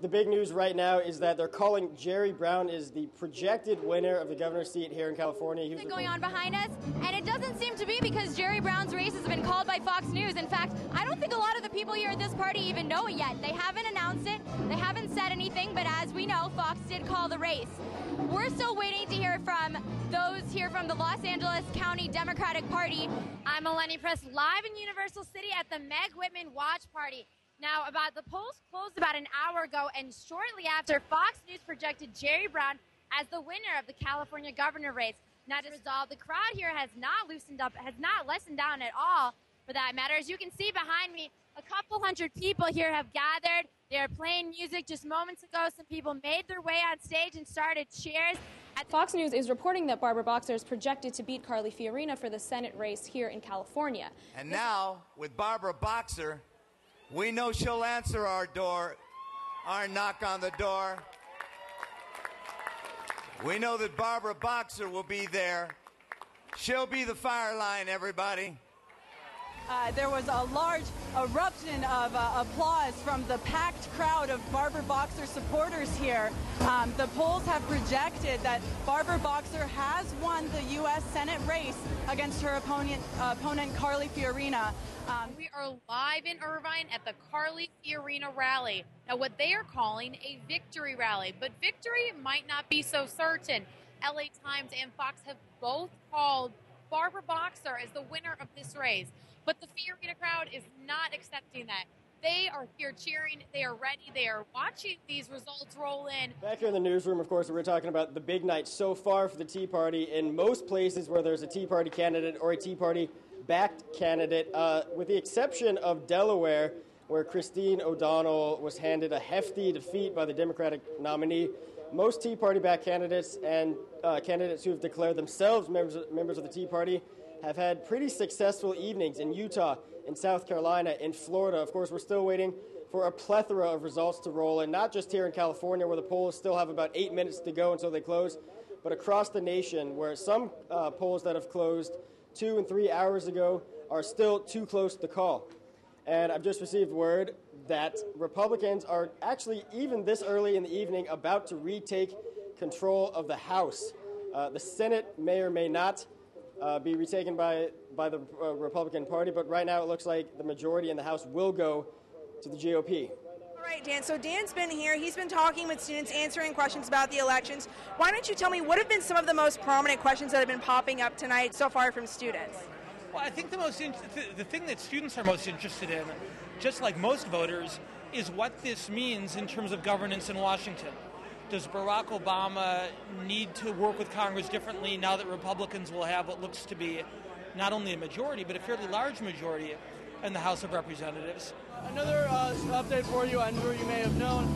the big news right now is that they're calling Jerry Brown is the projected winner of the governor's seat here in California. What's going on behind us? And it doesn't seem to be, because Jerry Brown's race has been called by Fox News. In fact, I don't think a lot of the people here at this party even know it yet. They haven't announced it. They haven't said anything. But as we know, Fox did call the race. We're still waiting to hear from those here from the Los Angeles County Democratic Party. I'm Eleni Press, live in Universal City at the Meg Whitman Watch Party. Now, the polls closed about an hour ago, and shortly after, Fox News projected Jerry Brown as the winner of the California governor race. Now, to resolve, the crowd here has not loosened up, has not lessened down at all, for that matter. As you can see behind me, a couple hundred people here have gathered. They're playing music. Just moments ago, some people made their way on stage and started cheers. Fox News is reporting that Barbara Boxer is projected to beat Carly Fiorina for the Senate race here in California. And now, with Barbara Boxer, we know she'll answer our knock on the door. We know that Barbara Boxer will be there. She'll be the fire line, everybody. There was a large eruption of applause from the packed crowd of Barbara Boxer supporters here. The polls have projected that Barbara Boxer has won the U.S. Senate race against her opponent Carly Fiorina. We are live in Irvine at the Carly Fiorina rally. Now, what they are calling a victory rally, but victory might not be so certain. LA Times and Fox have both called Barbara Boxer as the winner of this race, but the Fiorina crowd is not accepting that. They are here cheering. They are ready. They are watching these results roll in. Back here in the newsroom, of course, we're talking about the big night so far for the Tea Party. In most places where there's a Tea Party candidate or a Tea Party-backed candidate, with the exception of Delaware, where Christine O'Donnell was handed a hefty defeat by the Democratic nominee, most Tea Party-backed candidates and candidates who have declared themselves members of the Tea Party have had pretty successful evenings in Utah, in South Carolina, in Florida. Of course, we're still waiting for a plethora of results to roll in, not just here in California, where the polls still have about 8 minutes to go until they close, but across the nation, where some polls that have closed 2 and 3 hours ago are still too close to call. And I've just received word that Republicans are actually, even this early in the evening, about to retake control of the House. The Senate may or may not be retaken by the Republican Party, but right now it looks like the majority in the House will go to the GOP. All right, Dan. So Dan's been here. He's been talking with students, answering questions about the elections. Why don't you tell me what have been some of the most prominent questions that have been popping up tonight so far from students? Well, I think the thing that students are most interested in, just like most voters, is what this means in terms of governance in Washington. Does Barack Obama need to work with Congress differently now that Republicans will have what looks to be not only a majority, but a fairly large majority in the House of Representatives? Another update for you, I'm sure you may have known.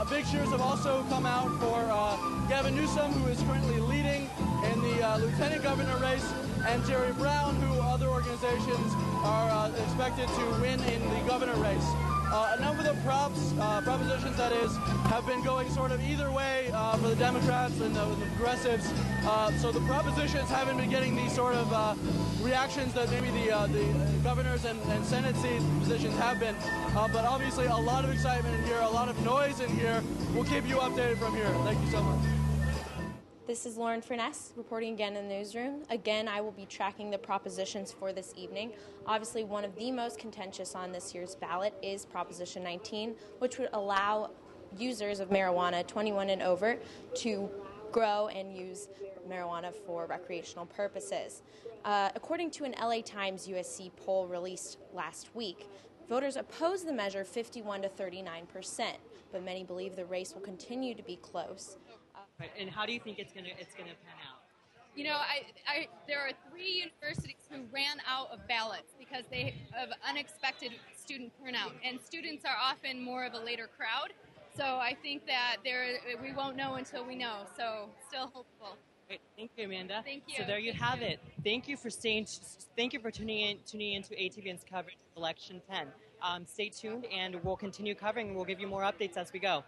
Big cheers have also come out for Gavin Newsom, who is currently leading in the lieutenant governor race, and Jerry Brown, who other organizations are expected to win in the governor race. A number of the propositions, that is, have been going sort of either way for the Democrats and the progressives. So the propositions haven't been getting these sort of reactions that maybe the governors and Senate seat positions have been. But obviously a lot of excitement in here, a lot of noise in here. We'll keep you updated from here. Thank you so much. This is Lauren Furness reporting again in the newsroom. Again, I will be tracking the propositions for this evening. Obviously, one of the most contentious on this year's ballot is Proposition 19, which would allow users of marijuana 21 and over to grow and use marijuana for recreational purposes. According to an LA Times USC poll released last week, voters oppose the measure 51 to 39%, but many believe the race will continue to be close. And how do you think it's going to pan out? You know, there are 3 universities who ran out of ballots because they have unexpected student turnout, and students are often more of a later crowd. So I think that we won't know until we know. So still hopeful. Great. Thank you, Amanda. Thank you. So there you have it. Thank you for tuning into ATVN's coverage of Election 10. Stay tuned, and we'll continue covering. We'll give you more updates as we go.